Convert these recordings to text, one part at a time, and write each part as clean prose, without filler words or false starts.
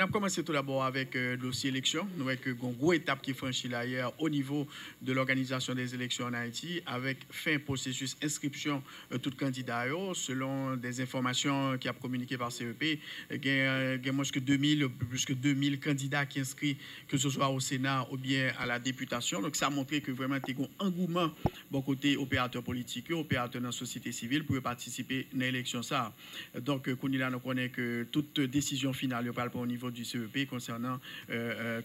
On a commencé tout d'abord avec le dossier élection. Nous avons une grosse étape qui est franchie là hier au niveau de l'organisation des élections en Haïti, avec fin processus inscription tout candidat. Selon des informations qui a communiquées par CEP, il y a plus que 2000 candidats qui inscrits, que ce soit au Sénat ou bien à la députation. Donc ça a montré que vraiment il y a un engouement bon côté opérateurs politiques, opérateurs dans la société civile pour participer à l'élection. Donc, nous connaissons que toute décision finale va au niveau du CEP concernant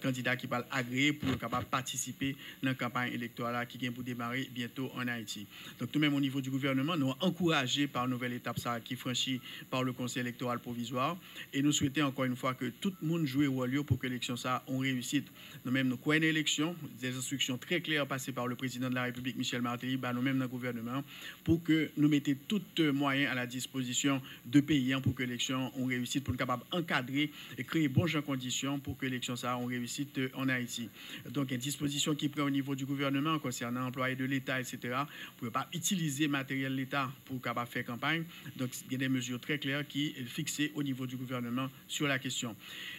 candidats qui parlent agréés pour être capable de participer dans la campagne électorale qui vient pour démarrer bientôt en Haïti. Donc, tout de même au niveau du gouvernement, nous sommes encouragés par une nouvelle étape qui est franchie par le Conseil électoral provisoire et nous souhaitons encore une fois que tout le monde joue au rôle pour que l'élection ça on réussite. Nous-mêmes, nous connaissons l'élection, des instructions très claires passées par le président de la République, Michel Martelly, nous-mêmes dans le gouvernement, pour que nous mettions tous les moyens à la disposition de pays pour que l'élection on réussite, pour être capable d'encadrer et créer bonnes conditions pour que l'élection ça on réussite en Haïti. Donc, une disposition qui prend au niveau du gouvernement concernant employés de l'État, etc., pour ne pas utiliser matériel de l'État pour capable faire campagne. Donc, il y a des mesures très claires qui sont fixées au niveau du gouvernement sur la question.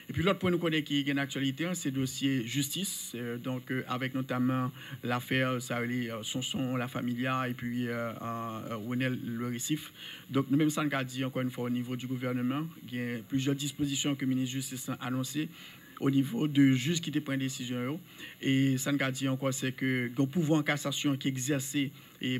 Et puis, l'autre point nous connaît qui est une actualité, c'est le dossier justice, donc avec notamment l'affaire Sonson, la Familia, et puis Ronel Le Récif. Donc, nous-mêmes, ça nous a dit encore une fois au niveau du gouvernement, il y a plusieurs dispositions que le ministre de la Justice a annoncées au niveau de juges qui prennent des décisions. Et ça nous a dit encore, c'est que le pouvoir en cassation qui est exercé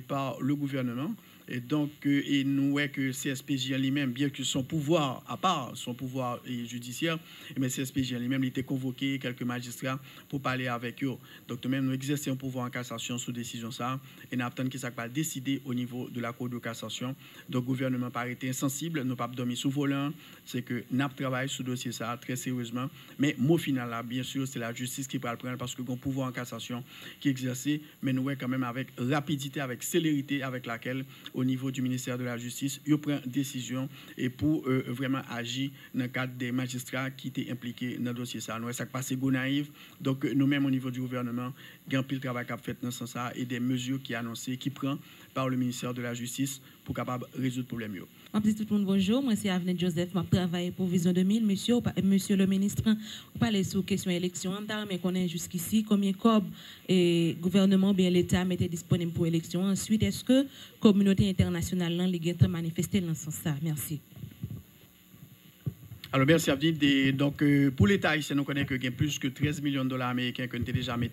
par le gouvernement. Et donc, et nous voyons que CSPJ lui-même, bien que son pouvoir, à part son pouvoir judiciaire, mais CSPJ lui-même, il était convoqué quelques magistrats pour parler avec eux. Donc, nous-mêmes, nous exerçons un pouvoir en cassation sous décision ça, et nous attendons que ça va décider au niveau de la Cour de cassation. Donc, le gouvernement n'a pas été insensible, nous pas dormi sous volant, c'est que nous travaillons sur ce dossier ça très sérieusement. Mais mot final là, bien sûr, c'est la justice qui va le prendre parce que le pouvoir en cassation qui est exercé, mais nous voyons quand même avec rapidité, avec célérité, avec laquelle au niveau du ministère de la Justice, il prend décision et pour vraiment agir dans le cadre des magistrats qui étaient impliqués dans le dossier. Ça nous ça passe go naïf. Donc nous-mêmes au niveau du gouvernement, il y a un pile travail qui a fait dans ce sens et des mesures qui sont annoncées, qui prend par le ministère de la Justice pour capable résoudre le problème. Je dis tout le monde bonjour, moi c'est Avenel Joseph, je travaille pour Vision 2000. Monsieur le ministre, vous parlez sur question élection, mais qu'on est jusqu'ici, combien de gouvernement bien l'État mettait disponible pour l'élection. Ensuite, est-ce que la communauté internationale a manifesté dans ce sens? Merci. Alors, merci Abdi. Donc, pour l'État haïtien, nous connaissons qu'il y a plus que 13 millions de dollars américains qui ont été déjà mis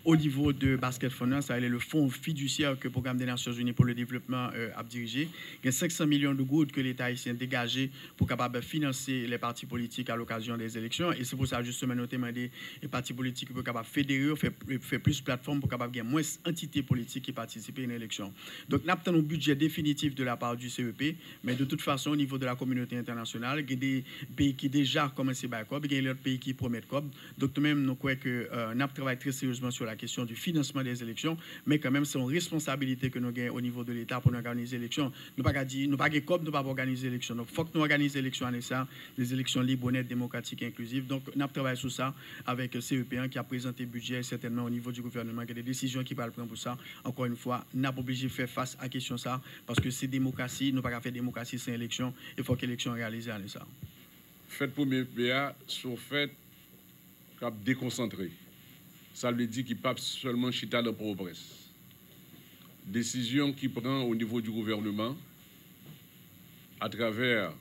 au niveau de Basket Fund. Ça, c'est le fonds fiduciaire que le Programme des Nations Unies pour le développement a dirigé. Il y a 500 millions de gouttes que l'État haïtien a dégagé pour capable financer les partis politiques à l'occasion des élections. Et c'est pour ça, justement, nous demandé les partis politiques pour capable fédérer, faire plus de plateformes pour capable gagner moins d'entités politiques qui participent à une élection. Donc, nous avons un budget définitif de la part du CEP, mais de toute façon, au niveau de la communauté internationale, il y a des pays qui déjà commencé par COB, il y a d'autres pays qui promettent COB. Donc, nous-mêmes, nous croyons que nous travaillons très sérieusement sur la question du financement des élections, mais quand même, c'est une responsabilité que nous avons au niveau de l'État pour nous organiser les élections. Nous ne pouvons pas dire COB, nous ne pouvons pas organiser les élections. Donc, il faut que nous organisions les élections en ça, des élections libres, honnêtes, démocratiques et inclusives. Donc, nous travaillons sur ça avec le CEP qui a présenté le budget, certainement au niveau du gouvernement, il y a des décisions qui peuvent prendre pour ça. Encore une fois, nous sommes obligés de faire face à la question ça, parce que c'est démocratie, nous ne pouvons pas faire démocratie sans élection, il faut que l'élection soit réalisée en ça. Fait pour mes PA sont faits cap déconcentré. Ça veut dire qu'il ne pas seulement chita dans progrès. Décision qui prend au niveau du gouvernement à travers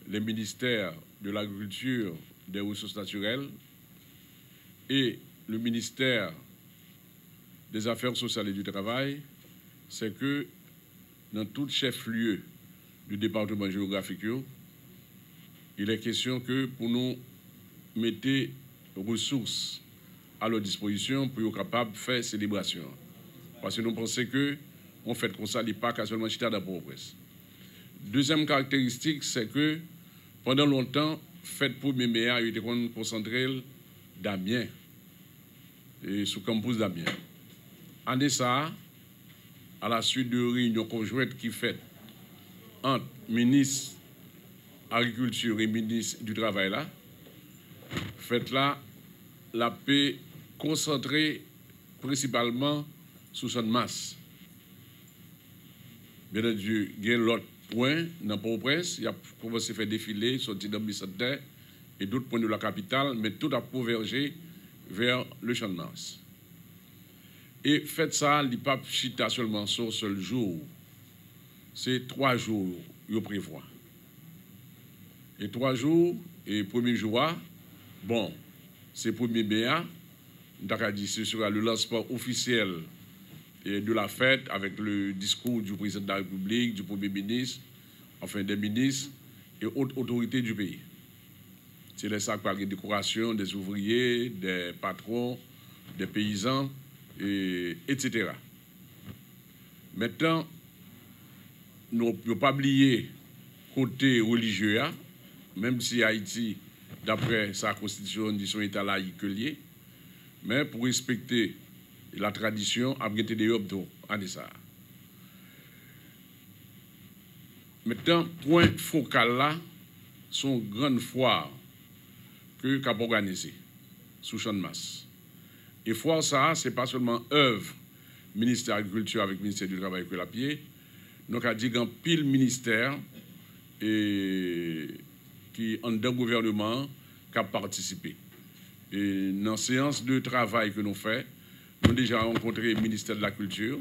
les ministères de l'Agriculture, des Ressources naturelles et le ministère des Affaires sociales et du Travail, c'est que dans tout chef-lieu du département géographique, il est question que pour nous mettre ressources à leur disposition pour être capable de faire célébration. Parce que nous pensons que on fait comme ça, il n'y a pas qu'à seulement chita dans la presse. Deuxième caractéristique, c'est que pendant longtemps, fête pour Méméa, il était concentré d'Amiens et sous campus d'Amiens. En ça, à la suite de réunion conjointe qui fait entre ministre Agriculture et ministre du Travail là, fait là la paix concentrée principalement sur son masse. Bien entendu, il y a l'autre point dans Port-au-Prince, il a commencé à faire défiler, sorti dans le bicentenaire, et d'autres points de la capitale, mais tout a convergé vers le Champ de Mars. Et fait ça, il n'y a pas chita seulement sur un seul jour. C'est 3 jours, il prévoit. Et 3 jours, et premier jour, bon, c'est 1er mai, ce sera le lancement officiel de la fête avec le discours du président de la République, du Premier ministre, enfin des ministres et autres autorités du pays. C'est là ça qu'il y a des décorations des ouvriers, des patrons, des paysans, etc. Maintenant, nous ne pouvons pas oublier côté religieux, même si Haïti, d'après sa constitution, dit son état laïque lié, mais pour respecter la tradition, a été des obdos à ça. Maintenant, point focal là, son grande foire que qu'a organisé sous Champ de Mars. Et foire ça, c'est pas seulement œuvre ministère de l'Agriculture avec le ministère du Travail que la pied, donc a dit qu'un pile ministère et qui en d'un gouvernement qui a participé. Et dans la séance de travail que nous faisons, nous avons déjà rencontré le ministère de la Culture,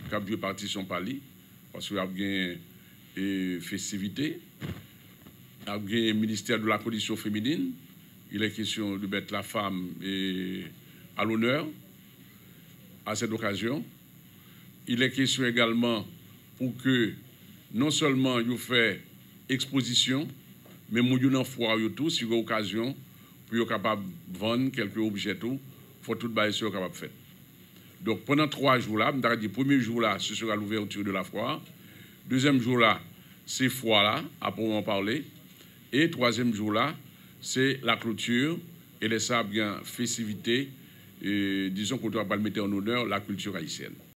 qui a dû partir son pali, parce qu'il y a une festivité. Il y a le ministère de la Condition féminine. Il est question de mettre la femme à l'honneur à cette occasion. Il est question également pour que non seulement vous fait exposition, mais nous avons foire tout, si vous avez occasion, pour être capable de vendre quelques objets, il faut tout bailler sur capable de faire. Donc pendant 3 jours là, le premier jour là, ce sera l'ouverture de la foire. Deuxième jour là, c'est foire là, à proprement parler. Et troisième jour là, c'est la clôture et les sables bien festivités, disons qu'on doit pas le mettre en honneur la culture haïtienne.